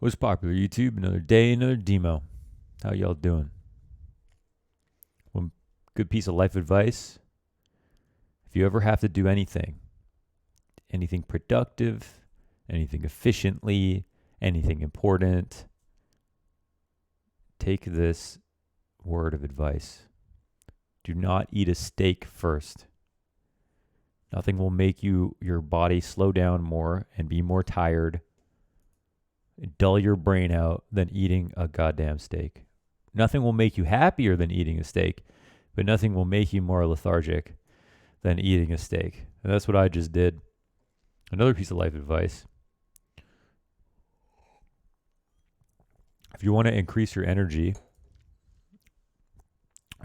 What's popular, YouTube? Another day, another demo. How y'all doing? One good piece of life advice. If you ever have to do anything productive, anything efficiently, anything important, take this word of advice. Do not eat a steak first. Nothing will make your body slow down more and be more tired, dull your brain out than eating a goddamn steak. Nothing will make you happier than eating a steak, but nothing will make you more lethargic than eating a steak. And that's what I just did. Another piece of life advice. If you want to increase your energy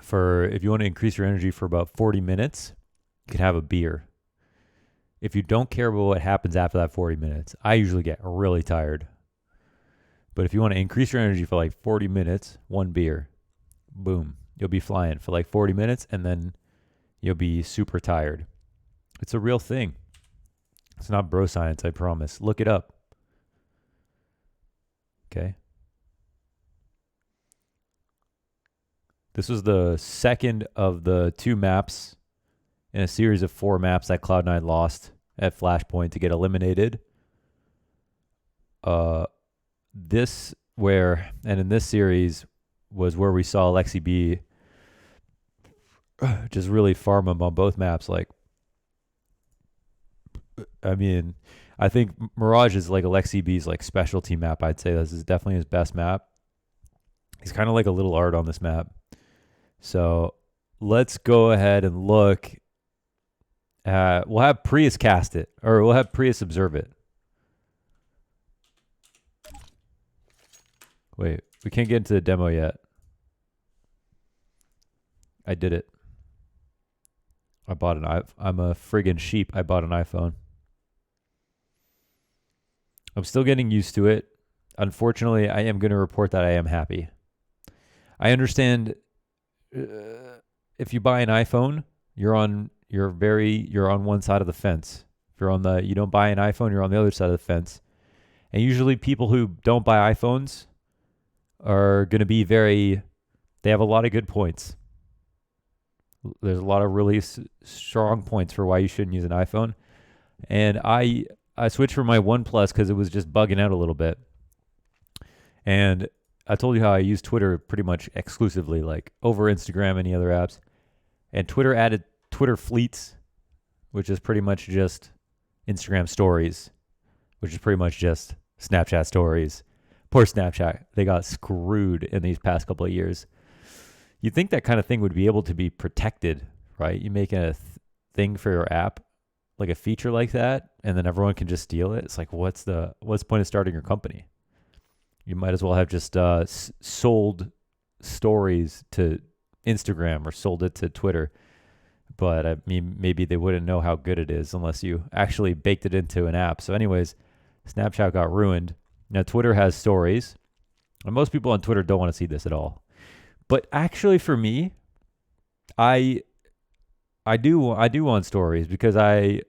for about 40 minutes, you can have a beer. If you don't care about what happens after that 40 minutes, I usually get really tired. But if you want to increase your energy for like 40 minutes, one beer, boom, you'll be flying for like 40 minutes and then you'll be super tired. It's a real thing. It's not bro science, I promise. Look it up. Okay. This was the second of the 2 maps in a series of 4 maps that Cloud9 lost at Flashpoint to get eliminated. In this series was where we saw Lexi B just really farm him on both maps. Like, I mean, I think Mirage is like Alexi B's like specialty map. I'd say this is definitely his best map. He's kind of like a little art on this map. So let's go ahead and look at, we'll have Prius cast it, or we'll have Prius observe it. Wait, we can't get into the demo yet. I did it. I'm a friggin' sheep. I bought an iPhone. I'm still getting used to it. Unfortunately, I am going to report that I am happy. I understand if you buy an iPhone, you're on one side of the fence. If you don't buy an iPhone, you're on the other side of the fence. And usually people who don't buy iPhones are going to be they have a lot of good points. There's a lot of really strong points for why you shouldn't use an iPhone. And I switched from my OnePlus because it was just bugging out a little bit. And I told you how I use Twitter pretty much exclusively, like over Instagram, any other apps. And Twitter added Twitter Fleets, which is pretty much just Instagram stories, which is pretty much just Snapchat stories. Poor Snapchat. They got screwed in these past couple of years. You'd think that kind of thing would be able to be protected, right? You make a thing for your app, like a feature like that, and then everyone can just steal it. It's like, what's the point of starting your company? You might as well have just sold stories to Instagram or sold it to Twitter. But I mean, maybe they wouldn't know how good it is unless you actually baked it into an app. So anyways, Snapchat got ruined. Now Twitter has stories, and most people on Twitter don't want to see this at all. But actually, for me, I do want stories because I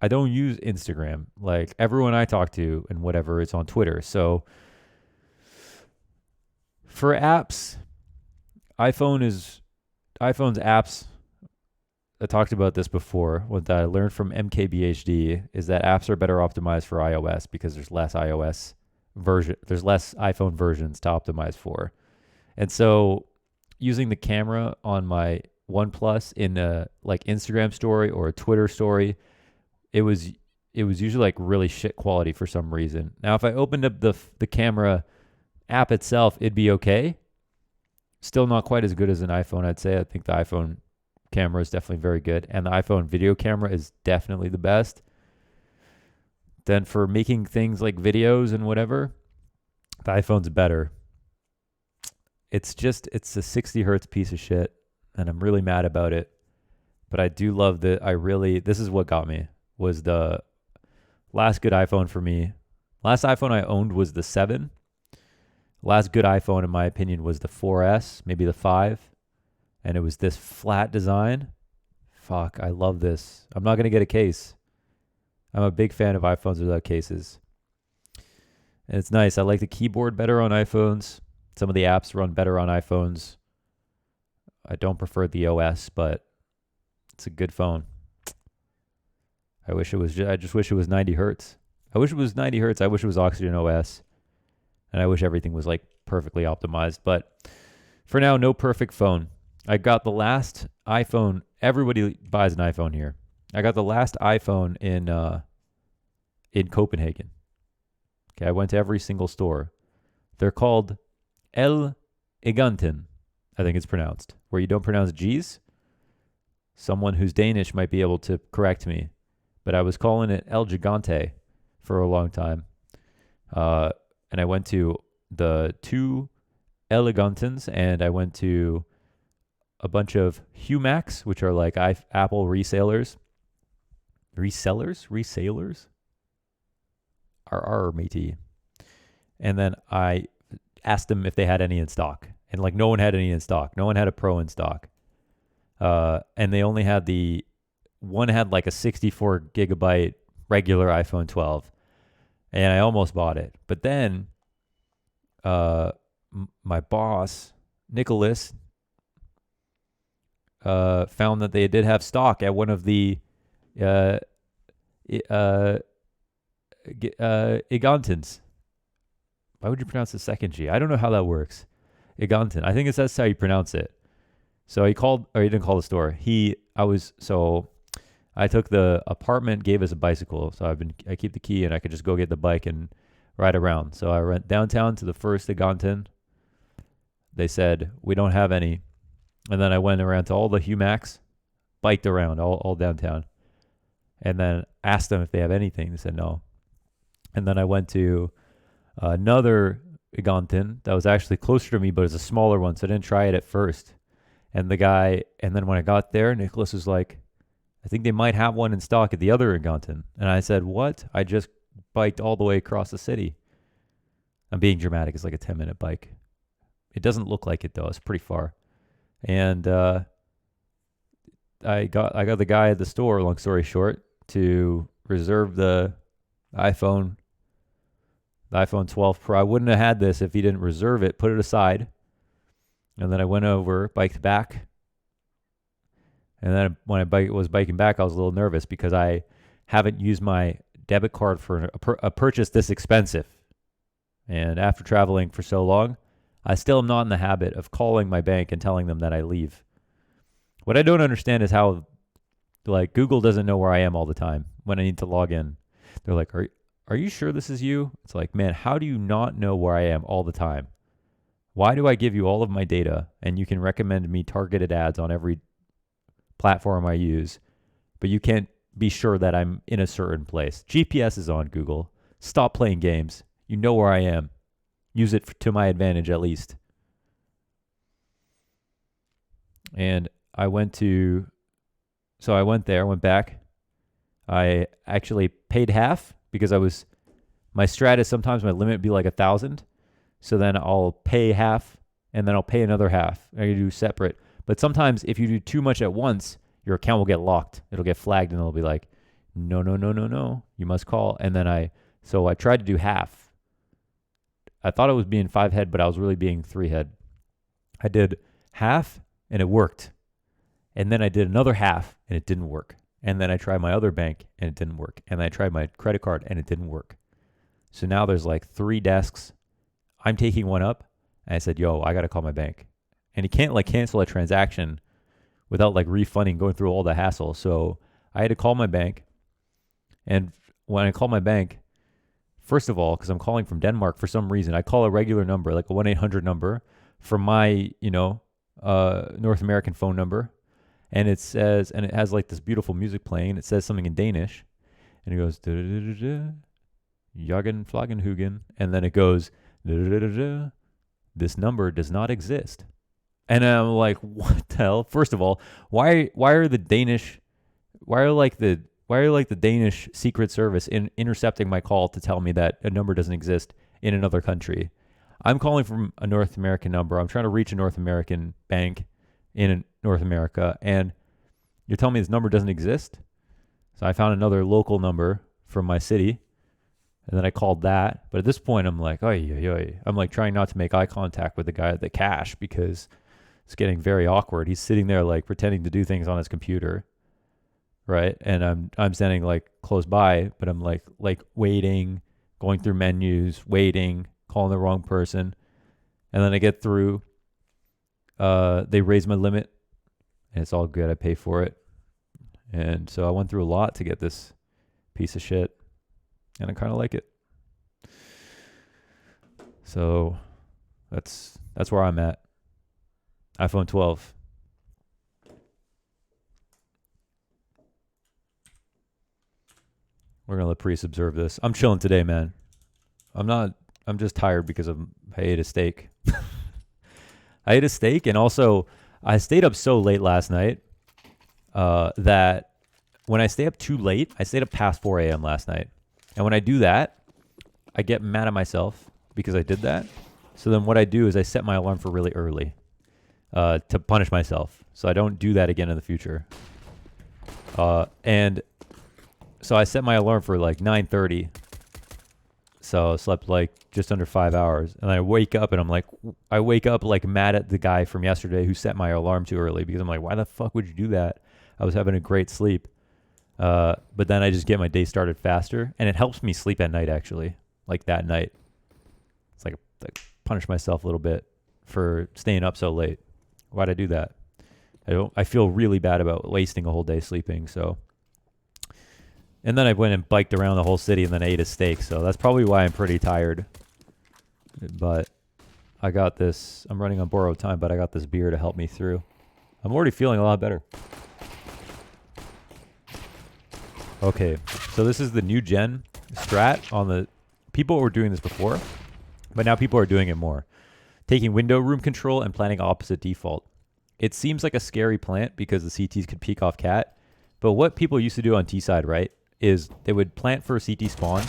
don't use Instagram. Like everyone I talk to and whatever, it's on Twitter. So for apps, iPhone's apps. I talked about this before. What I learned from MKBHD is that apps are better optimized for iOS because there's less iPhone versions to optimize for. And so using the camera on my OnePlus in a like Instagram story or a Twitter story, it was usually like really shit quality for some reason. Now, if I opened up the camera app itself, it'd be okay. Still not quite as good as an iPhone, I'd say. I think the iPhone camera is definitely very good, and the iPhone video camera is definitely the best. Then for making things like videos and whatever, the iPhone's better. It's a 60 hertz piece of shit, and I'm really mad about it. But I do love this is what got me, was the last good iPhone for me. Last iPhone I owned was the 7. Last good iPhone, in my opinion, was the 4S, maybe the 5. And it was this flat design. Fuck, I love this. I'm not going to get a case. I'm a big fan of iPhones without cases. And it's nice. I like the keyboard better on iPhones. Some of the apps run better on iPhones. I don't prefer the OS, but it's a good phone. I just wish it was 90 hertz. I wish it was 90 hertz. I wish it was Oxygen OS. And I wish everything was like perfectly optimized. But for now, no perfect phone. I got the last iPhone. Everybody buys an iPhone here. I got the last iPhone in Copenhagen. Okay, I went to every single store. They're called El Giganten, I think it's pronounced, where you don't pronounce G's. Someone who's Danish might be able to correct me, but I was calling it El Gigante for a long time. And I went to the two Elegantens, and I went to a bunch of Humacs, which are like Apple resellers. Resellers? Matey. And then I asked them if they had any in stock. And like no one had any in stock. No one had a Pro in stock. And they only had one had like a 64 gigabyte regular iPhone 12. And I almost bought it. But then my boss, Nicholas, found that they did have stock at one of the Igantens. Why would you pronounce the second G? I don't know how that works. Iganten. I think that's how you pronounce it. So he didn't call the store. I took the apartment, gave us a bicycle. So I keep the key and I could just go get the bike and ride around. So I went downtown to the first Iganten. They said, we don't have any. And then I went around to all the Humacs, biked around all downtown. And then asked them if they have anything. They said no. And then I went to another Iganten that was actually closer to me, but it's a smaller one. So I didn't try it at first. And then when I got there, Nicholas was like, I think they might have one in stock at the other Iganten. And I said, what? I just biked all the way across the city. I'm being dramatic. It's like a 10-minute bike. It doesn't look like it, though. It's pretty far. And I got the guy at the store, long story short, to reserve the iPhone 12 Pro. I wouldn't have had this if he didn't reserve it, put it aside. And then I went over, biked back. And then when I was biking back, I was a little nervous because I haven't used my debit card for a purchase this expensive. And after traveling for so long, I still am not in the habit of calling my bank and telling them that I leave. What I don't understand is how, like, Google doesn't know where I am all the time when I need to log in. They're like, are you sure this is you? It's like, man, how do you not know where I am all the time? Why do I give you all of my data and you can recommend me targeted ads on every platform I use, but you can't be sure that I'm in a certain place? GPS is on, Google. Stop playing games. You know where I am. Use it to my advantage at least. And I went there, went back. I actually paid half because my strat is sometimes my limit be like 1,000. So then I'll pay half and then I'll pay another half. I do separate. But sometimes if you do too much at once, your account will get locked. It'll get flagged and it'll be like, no. You must call. And then I tried to do half. I thought it was being 5 head, but I was really being 3 head. I did half and it worked. And then I did another half and it didn't work. And then I tried my other bank and it didn't work. And then I tried my credit card and it didn't work. So now there's like 3 desks. I'm taking one up. And I said, yo, I got to call my bank. And he can't like cancel a transaction without like refunding, going through all the hassle. So I had to call my bank. And when I call my bank, first of all, because I'm calling from Denmark for some reason, I call a regular number, like a 1-800 number from my, North American phone number. And it has like this beautiful music playing. And it says something in Danish. And it goes, Jagen Flagenhugen. And then it goes, this number does not exist. And I'm like, what the hell? First of all, why are the Danish Secret Service intercepting my call to tell me that a number doesn't exist in another country? I'm calling from a North American number. I'm trying to reach a North American bank in North America, and you're telling me this number doesn't exist? So I found another local number from my city, And then I called that. But at this point, I'm like, I'm like trying not to make eye contact with the guy at the cash because it's getting very awkward. He's sitting there like pretending to do things on his computer, right? And I'm standing like close by, but I'm like waiting, going through menus, waiting, calling the wrong person. And then I get through. They raise my limit, and it's all good. I pay for it. And so I went through a lot to get this piece of shit, and I kind of like it. So that's where I'm at. iPhone 12. We're going to let Priest observe this. I'm chilling today, man. I'm just tired because I ate a steak. I ate a steak, and also I stayed up so late last night that when I stay up too late, I stayed up past 4 a.m. last night. And when I do that, I get mad at myself because I did that. So then what I do is I set my alarm for really early to punish myself. So I don't do that again in the future. And so I set my alarm for like 9:30. So I slept like just under 5 hours. And I wake up and I wake up like mad at the guy from yesterday who set my alarm too early because I'm like, why the fuck would you do that? I was having a great sleep. But then I just get my day started faster, and it helps me sleep at night actually. Like that night. It's like punish myself a little bit for staying up so late. Why'd I do that? I feel really bad about wasting a whole day sleeping, so. And then I went and biked around the whole city and then ate a steak. So that's probably why I'm pretty tired. But I got this. I'm running on borrowed time, but I got this beer to help me through. I'm already feeling a lot better. Okay. So this is the new gen strat on the... People were doing this before, but now people are doing it more. Taking window room control and planting opposite default. It seems like a scary plant because the CTs could peek off cat. But what people used to do on T side, right, is they would plant for a CT spawn.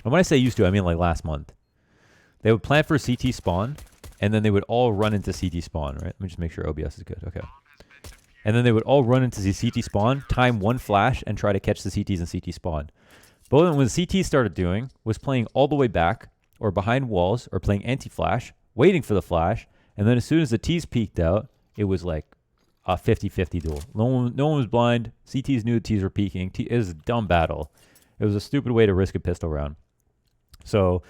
And when I say used to, I mean like last month. They would plant for a CT spawn, and then they would all run into CT spawn, right? Let me just make sure OBS is good. Okay. And then they would all run into the CT spawn, time one flash, and try to catch the CTs and CT spawn. But what the CTs started doing was playing all the way back, or behind walls, or playing anti-flash, waiting for the flash, and then as soon as the Ts peeked out, it was like a 50-50 duel. No one was blind. CTs knew the Ts were peeking. It was a dumb battle. It was a stupid way to risk a pistol round. So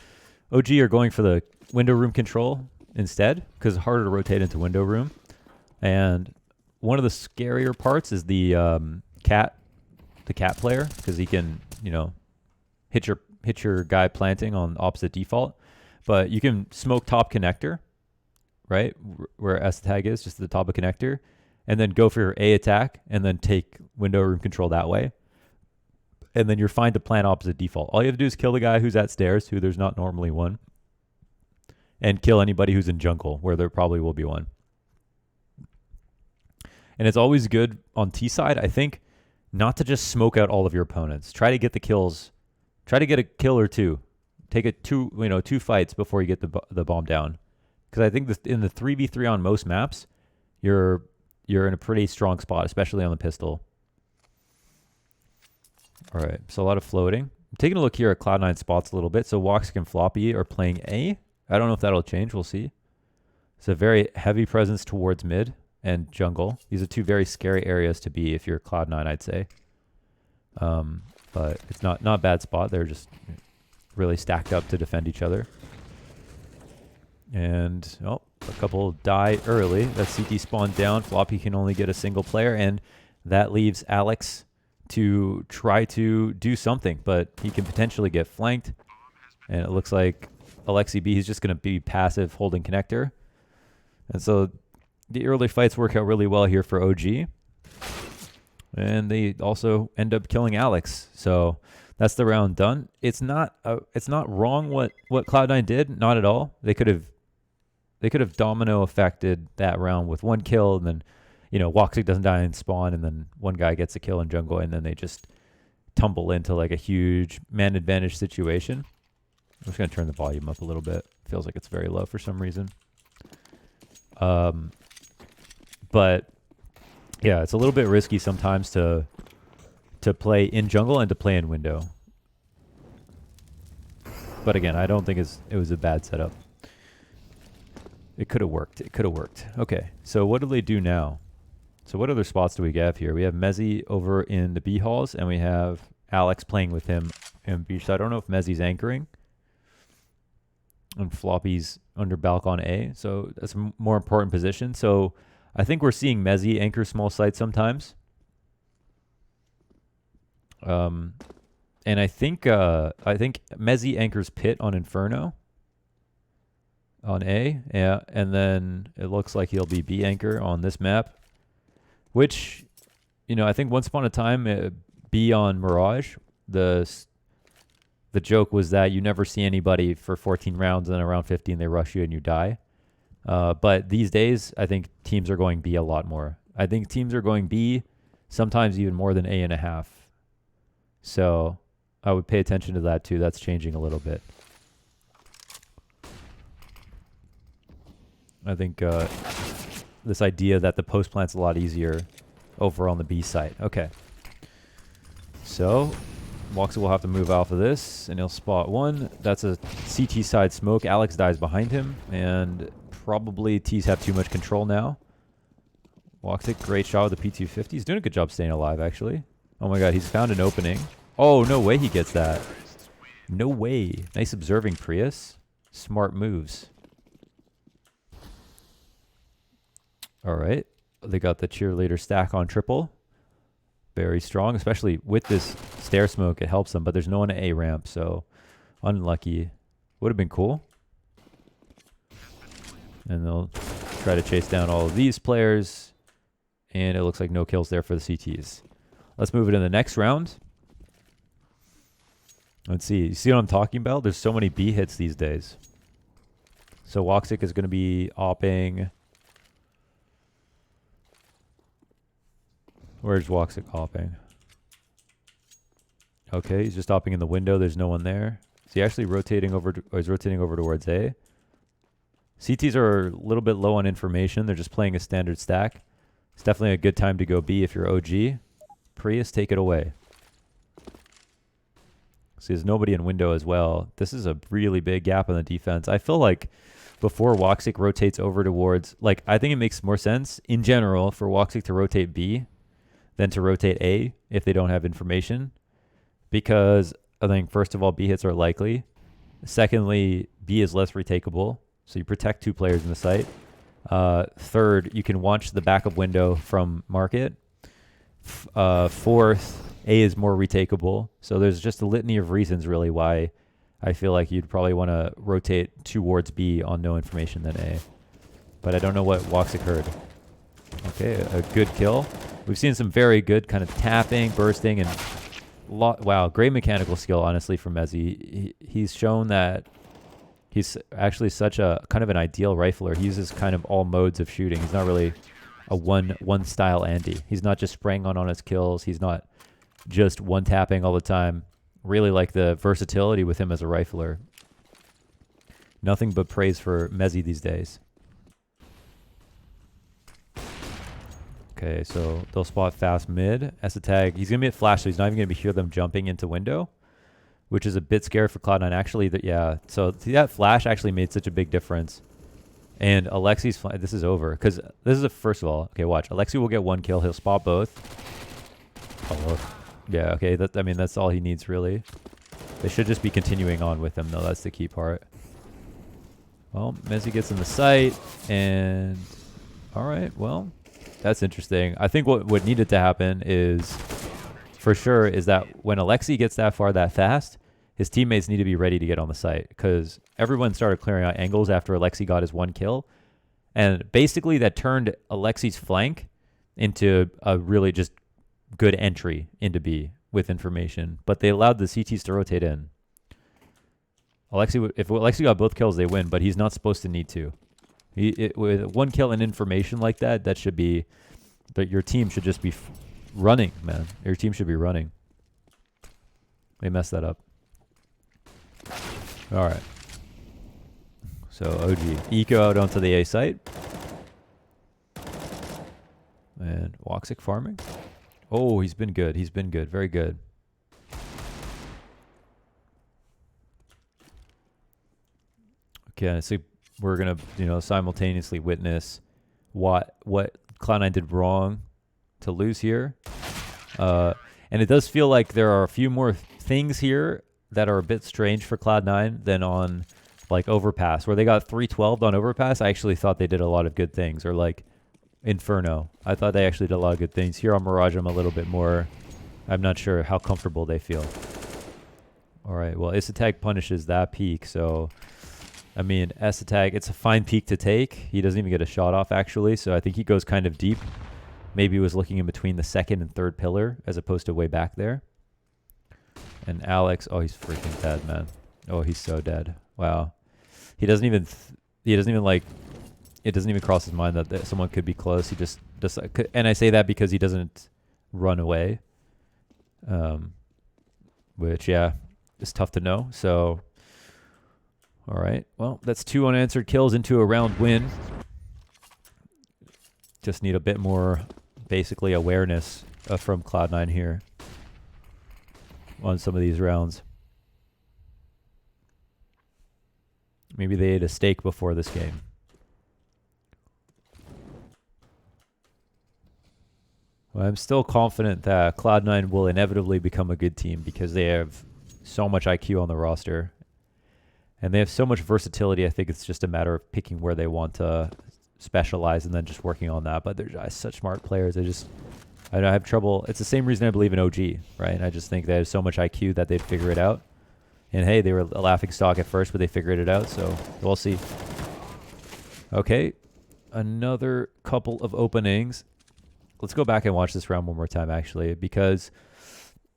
OG are going for the window room control instead because it's harder to rotate into window room. And one of the scarier parts is the cat player because he can, hit your guy planting on opposite default. But you can smoke top connector, right, where S tag is, just at the top of connector. And then go for your A attack, and then take window room control that way. And then you're fine to plant opposite default. All you have to do is kill the guy who's at stairs, who there's not normally one. And kill anybody who's in jungle, where there probably will be one. And it's always good on T side, I think, not to just smoke out all of your opponents. Try to get the kills. Try to get a kill or two. Take two fights before you get the bomb down. Because I think in the 3v3 on most maps, you're in a pretty strong spot, especially on the pistol. All right, so a lot of floating. I'm taking a look here at Cloud9 spots a little bit. So Wox and Floppy are playing A. I don't know if that'll change. We'll see. It's a very heavy presence towards mid and jungle. These are two very scary areas to be if you're Cloud9, I'd say. But it's not a bad spot. They're just really stacked up to defend each other. And, a couple die early. That CT spawned down. Floppy can only get a single player, and that leaves Alex to try to do something, but he can potentially get flanked. And it looks like Alexi B is just going to be passive holding connector. And so the early fights work out really well here for OG. And they also end up killing Alex. So that's the round done. It's not wrong what Cloud9 did. Not at all. They could have domino affected that round with one kill, and then, Woxic doesn't die in spawn, and then one guy gets a kill in jungle, and then they just tumble into like a huge man advantage situation. I'm just going to turn the volume up a little bit. Feels like it's very low for some reason. But yeah, it's a little bit risky sometimes to play in jungle and to play in window. But again, I don't think it was a bad setup. It could have worked. It could have worked. Okay, so what do they do now? So what other spots do we have here? We have Mezzi over in the B halls, and we have Alex playing with him in B. So I don't know if Mezzi's anchoring. And Floppy's under Balcon A. So that's a more important position. So I think we're seeing Mezzi anchor small sites sometimes. And I think Mezzi anchors Pit on Inferno. On A, yeah. And then it looks like he'll be B anchor on this map. Which, you know, I think once upon a time, B on Mirage, the joke was that you never see anybody for 14 rounds, and then around 15 they rush you and you die. But these days, I think teams are going B a lot more. I think teams are going B, sometimes even more than A.5. So I would pay attention to that too. That's changing a little bit. I think this idea that the post plant's a lot easier over on the B site. Okay. So Woxa will have to move off of this, and he'll spot one. That's a CT side smoke. Alex dies behind him, and probably T's have too much control now. Woxa, great shot with the P250. He's doing a good job staying alive, actually. Oh my god, he's found an opening. Oh, no way he gets that. No way. Nice observing, Prius. Smart moves. All right. They got the cheerleader stack on triple. Very strong, especially with this stair smoke. It helps them, but there's no one at A ramp, so unlucky. Would have been cool. And they'll try to chase down all of these players. And it looks like no kills there for the CTs. Let's move it in the next round. Let's see. You see what I'm talking about? There's so many B hits these days. So Woxic is going to be opping. Where's Woxic opping? Okay, he's just opping in the window. There's no one there. Is he actually rotating over? He's rotating over towards A. CTs are a little bit low on information. They're just playing a standard stack. It's definitely a good time to go B if you're OG. Prius, take it away. See, there's nobody in window as well. This is a really big gap in the defense. I feel like before Woxic rotates over towards, like, I think it makes more sense in general for Woxic to rotate B than to rotate A if they don't have information. Because I think, first of all, B hits are likely. Secondly, B is less retakeable, so you protect two players in the site. Third, you can watch the back of window from market. Fourth, A is more retakeable. So there's just a litany of reasons really why I feel like you'd probably want to rotate towards B on no information than A. But I don't know what Woxic heard. Okay, a good kill. We've seen some very good kind of tapping, bursting, and wow, great mechanical skill, honestly, from Mezzi. He's shown that he's actually such a kind of an ideal rifler. He uses kind of all modes of shooting. He's not really a one style Andy. He's not just spraying on his kills. He's not just one tapping all the time. Really like the versatility with him as a rifler. Nothing but praise for Mezzi these days. Okay, so they'll spot fast mid. Esatag, he's going to be at flash, so he's not even going to hear them jumping into window, which is a bit scary for Cloud9. Actually, yeah, so that flash actually made such a big difference. And Alexi's, this is over, because this is first of all, okay, watch. Alexi will get one kill. He'll spot both. Oh, yeah, okay, I mean, that's all he needs, really. They should just be continuing on with him, though. That's the key part. Well, Mezzi gets in the site, and all right, well, that's interesting. I think what needed to happen is, for sure, is that when Alexi gets that far that fast, his teammates need to be ready to get on the site, because everyone started clearing out angles after Alexi got his one kill. And basically that turned Alexi's flank into a really just good entry into B with information. But they allowed the CTs to rotate in. If Alexi got both kills, they win, but he's not supposed to need to. With one kill and information like that, that should be, that your team should just be running, man. Your team should be running. They messed that up. All right. So OG eco out onto the A site, and Woxic farming. Oh, he's been good. He's been good. Very good. Okay, so we're gonna, simultaneously witness what Cloud9 did wrong to lose here. And it does feel like there are a few more things here that are a bit strange for Cloud9 than on like Overpass, where they got 312 on Overpass. I actually thought they did a lot of good things, or like Inferno. I thought they actually did a lot of good things. Here on Mirage, I'm a little bit more, I'm not sure how comfortable they feel. All right, well, Isatag punishes that peak, so I mean, Isatag, it's a fine peak to take. He doesn't even get a shot off, actually, so I think he goes kind of deep. Maybe he was looking in between the second and third pillar as opposed to way back there. And Alex, oh, he's freaking dead, man. Oh, he's so dead. Wow. He doesn't even like, it doesn't even cross his mind that someone could be close. He just, and I say that because he doesn't run away. Which, yeah, is tough to know. So, all right. Well, that's 2 unanswered kills into a round win. Just need a bit more, basically, awareness from Cloud9 here on some of these rounds. Maybe they ate a steak before this game. Well, I'm still confident that Cloud9 will inevitably become a good team because they have so much IQ on the roster. And they have so much versatility. I think it's just a matter of picking where they want to specialize and then just working on that. But they're just such smart players. I have trouble. It's the same reason I believe in OG, right? I just think they have so much IQ that they'd figure it out. And hey, they were a laughing stock at first, but they figured it out. So we'll see. Okay, another couple of openings. Let's go back and watch this round one more time, actually, because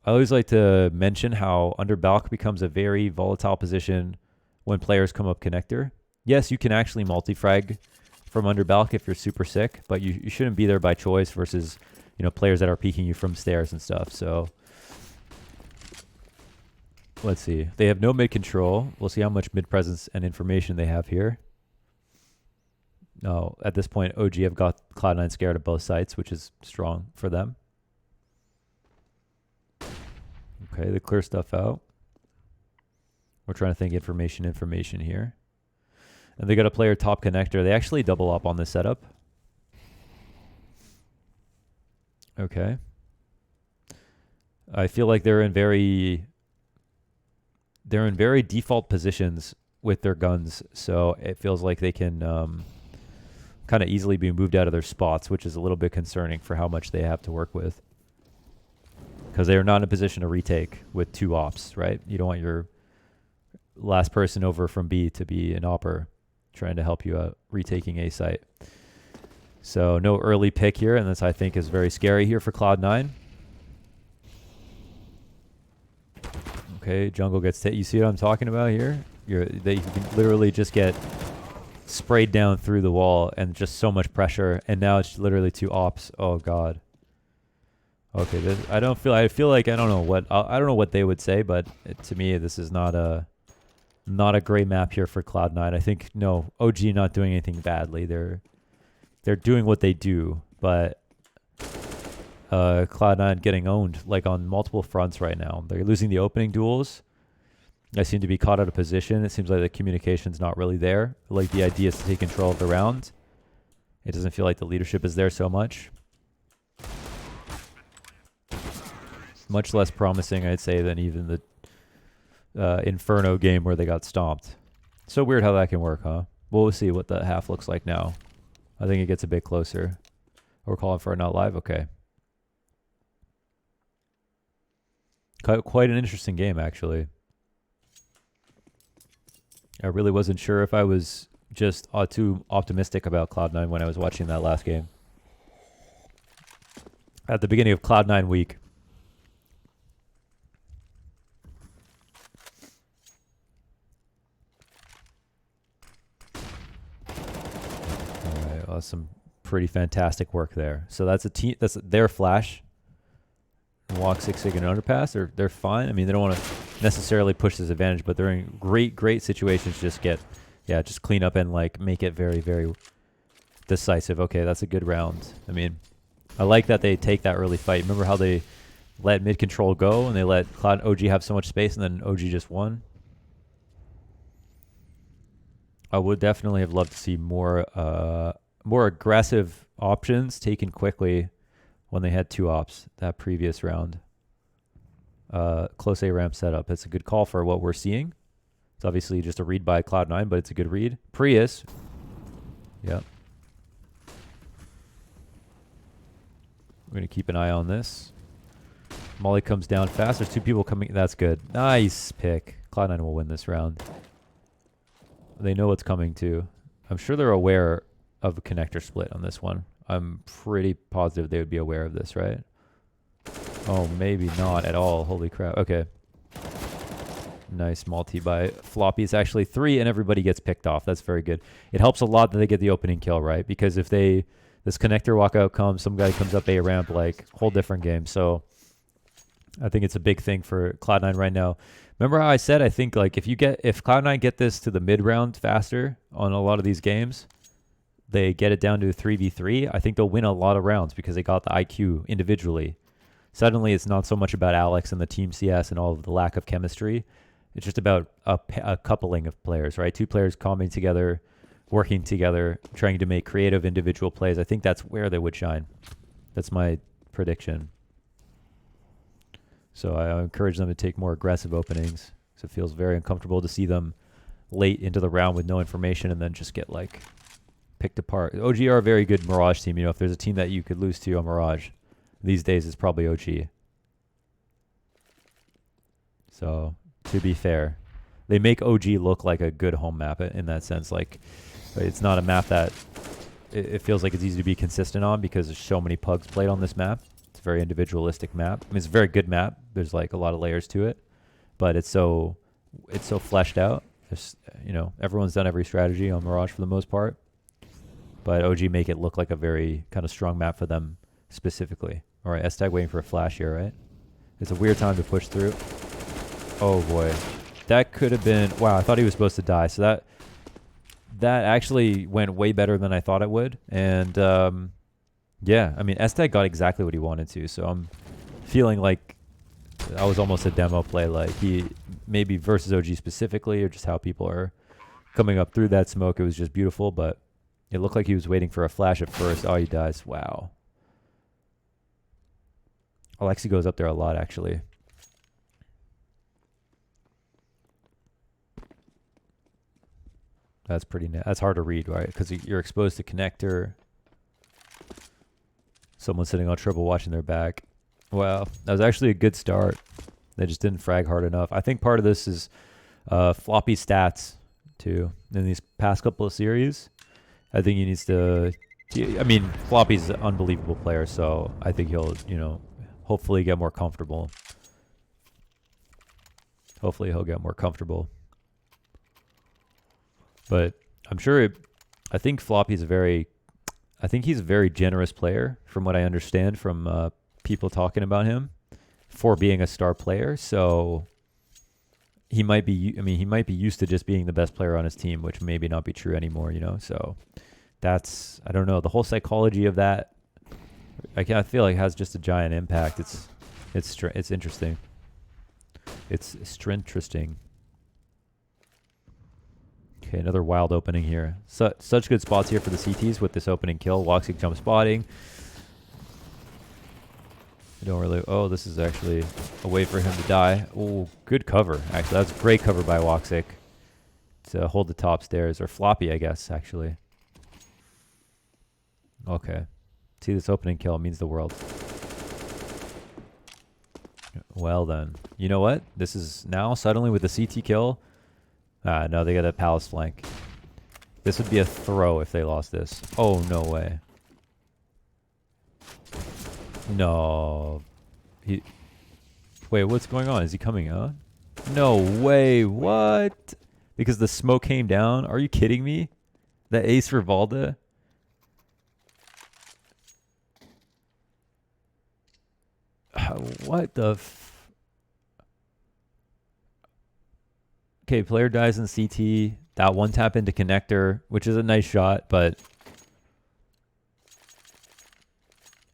I always like to mention how under Balk becomes a very volatile position when players come up connector. Yes, you can actually multi-frag from under Balk if you're super sick, but you shouldn't be there by choice versus, players that are peeking you from stairs and stuff. So let's see. They have no mid control. We'll see how much mid presence and information they have here. No, at this point, OG have got Cloud9 scared at both sites, which is strong for them. Okay, they clear stuff out. We're trying to think information here. And they got a player top connector. They actually double up on this setup. Okay. I feel like they're in very default positions with their guns, so it feels like they can kind of easily be moved out of their spots, which is a little bit concerning for how much they have to work with. Because they are not in a position to retake with 2 ops, right? You don't want your last person over from B to be an opper trying to help you out retaking A site. So no early pick here, and this I think is very scary here for Cloud9. Okay, jungle gets you see what I'm talking about here? They can literally just get sprayed down through the wall and just so much pressure, and now it's literally 2 ops. Oh god. Okay, I feel like I don't know what they would say, but to me this is not a great map here for Cloud9. I think OG not doing anything badly. They're doing what they do, but Cloud9 getting owned like on multiple fronts right now. They're losing the opening duels. I seem to be caught out of position. It seems like the communication's not really there. Like the idea is to take control of the round. It doesn't feel like the leadership is there so much. Much less promising, I'd say, than even the Inferno game where they got stomped. So weird how that can work, huh? We'll see what the half looks like now. I think it gets a bit closer. We're calling for it not live? Okay. Quite an interesting game, actually. I really wasn't sure if I was just too optimistic about Cloud9 when I was watching that last game. At the beginning of Cloud9 week. Alright, well, some pretty fantastic work there. So that's that's their flash. Walk 6 sig and underpass, they're fine. I mean, they don't want to necessarily push this advantage, but they're in great situations. Just clean up and like make it very, very decisive. Okay, that's a good round. I mean, I like that they take that early fight. Remember how they let mid control go and they let Cloud OG have so much space and then OG just won? I would definitely have loved to see more aggressive options taken quickly when they had 2 ops that previous round. Close A ramp setup. It's a good call for what we're seeing. It's obviously just a read by Cloud9, but it's a good read. Prius. Yep. We're going to keep an eye on this. Molly comes down fast. There's 2 people coming. That's good. Nice pick. Cloud9 will win this round. They know what's coming too. I'm sure they're aware of a connector split on this one. I'm pretty positive they would be aware of this, right? Oh, maybe not at all. Holy crap. Okay. Nice multi by Floppy. It's actually 3 and everybody gets picked off. That's very good. It helps a lot that they get the opening kill, right? Because if this connector walkout comes, some guy comes up A ramp, like whole different game. So I think it's a big thing for Cloud9 right now. Remember how I said, I think like if Cloud9 get this to the mid round faster on a lot of these games, they get it down to 3v3, I think they'll win a lot of rounds because they got the IQ individually. Suddenly it's not so much about Alex and the team CS and all of the lack of chemistry. It's just about a coupling of players, right? 2 players coming together, working together, trying to make creative individual plays. I think that's where they would shine. That's my prediction. So I encourage them to take more aggressive openings. So it feels very uncomfortable to see them late into the round with no information and then just get like picked apart. OG are a very good Mirage team. You know, if there's a team that you could lose to on Mirage, these days it's probably OG. So to be fair, they make OG look like a good home map in that sense. Like it's not a map that it feels like it's easy to be consistent on because there's so many pugs played on this map. It's a very individualistic map. I mean, it's a very good map. There's like a lot of layers to it, but it's so fleshed out. There's, you know, everyone's done every strategy on Mirage for the most part, but OG make it look like a very kind of strong map for them specifically. All right, S-Tag waiting for a flash here, right? It's a weird time to push through. Oh boy, that could have been, wow, I thought he was supposed to die. So that actually went way better than I thought it would. And yeah, I mean, S-Tag got exactly what he wanted to. So I'm feeling like I was almost a demo play, like he maybe versus OG specifically, or just how people are coming up through that smoke. It was just beautiful, but it looked like he was waiting for a flash at first. Oh, he dies. Wow. Alexi goes up there a lot, actually. That's pretty that's hard to read, right? Because you're exposed to connector. Someone sitting on triple watching their back. Wow, that was actually a good start. They just didn't frag hard enough. I think part of this is Floppy stats, too. In these past couple of series, I think he needs to... I mean, Floppy's an unbelievable player, so I think he'll, you know, hopefully get more comfortable. Hopefully he'll get more comfortable. But I'm sure... I think Floppy's a very... I think he's a very generous player, from what I understand from people talking about him, for being a star player. So he might be, I mean, he might be used to just being the best player on his team, which maybe not be true anymore, you know? So that's, I don't know, the whole psychology of that, I feel like has just a giant impact. It's interesting. It's interesting. Okay, another wild opening here. Such good spots here for the CTs with this opening kill. Woxic jump spotting. I don't really... Oh, this is actually a way for him to die. Oh, good cover. Actually, that's great cover by Woxic to hold the top stairs. Or Floppy, I guess, actually. Okay. See, this opening kill means the world. Well then. You know what? This is now suddenly with the CT kill... no, they got a palace flank. This would be a throw if they lost this. Oh, no way. No. Wait, what's going on? Is he coming out? No way. What? Because the smoke came down? Are you kidding me? The ace for Valda? What the Okay, player dies in CT. That one tap into connector, which is a nice shot, but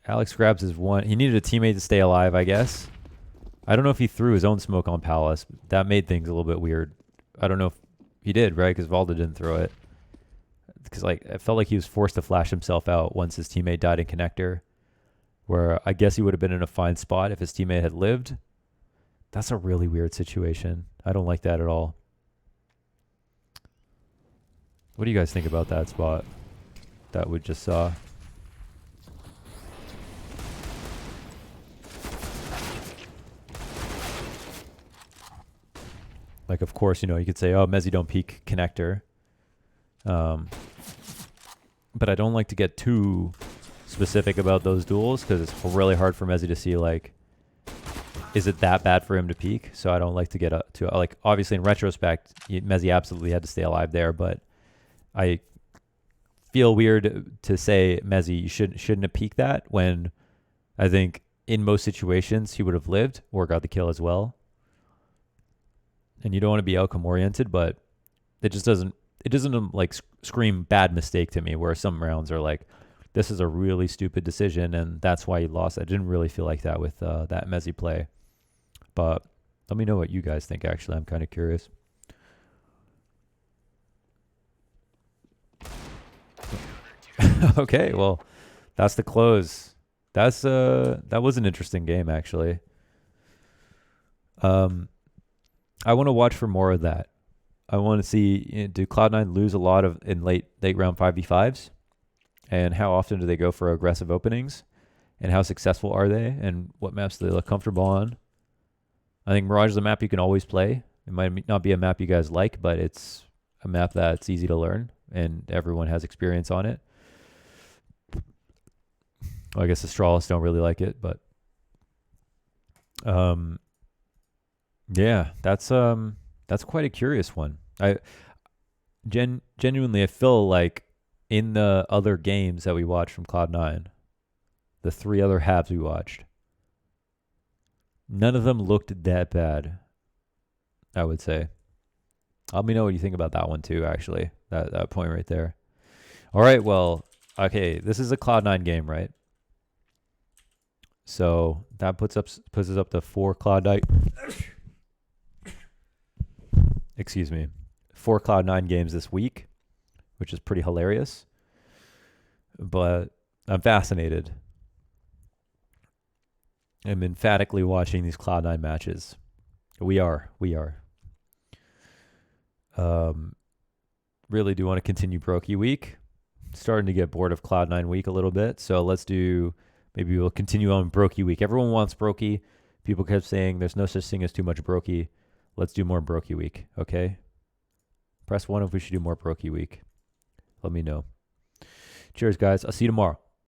Alex grabs his one. He needed a teammate to stay alive, I guess. I don't know if he threw his own smoke on Palace. That made things a little bit weird. I don't know if he did, right? Because Valda didn't throw it. because like it felt like he was forced to flash himself out once his teammate died in connector, where I guess he would have been in a fine spot if his teammate had lived. That's a really weird situation. I don't like that at all. What do you guys think about that spot that we just saw? Like, of course, you could say, oh, Mezzi don't peek connector. But I don't like to get too specific about those duels because it's really hard for Mezzi to see, like, is it that bad for him to peek? So I don't like to get to, like, obviously in retrospect, Mezzi absolutely had to stay alive there, but I feel weird to say, Mezzi, you shouldn't have peeked that when I think in most situations he would have lived or got the kill as well. And you don't want to be outcome oriented, but it doesn't like scream bad mistake to me, where some rounds are like, this is a really stupid decision and that's why he lost. I didn't really feel like that with that Mezzi play. But let me know what you guys think, actually. I'm kind of curious. Okay, well, that's the close. That was an interesting game, actually. I want to watch for more of that. I want to see, do Cloud9 lose a lot in late round 5v5s? And how often do they go for aggressive openings? And how successful are they? And what maps do they look comfortable on? I think Mirage is a map you can always play. It might not be a map you guys like, but it's a map that's easy to learn and everyone has experience on it. Well, I guess Astralis don't really like it, but yeah, that's quite a curious one. Genuinely I feel like in the other games that we watched from Cloud9, the 3 other halves we watched, none of them looked that bad, I would say. Let me know what you think about that one too, actually. That point right there. All right, well, okay, this is a Cloud9 game, right? So that puts us up to 4 Cloud9. Excuse me. 4 Cloud9 games this week, which is pretty hilarious. But I'm fascinated. I'm emphatically watching these Cloud9 matches. We are. Really do want to continue Brokey Week. Starting to get bored of Cloud9 Week a little bit. So maybe we'll continue on Brokey Week. Everyone wants Brokey. People kept saying there's no such thing as too much Brokey. Let's do more Brokey Week, okay? Press 1 if we should do more Brokey Week. Let me know. Cheers, guys. I'll see you tomorrow.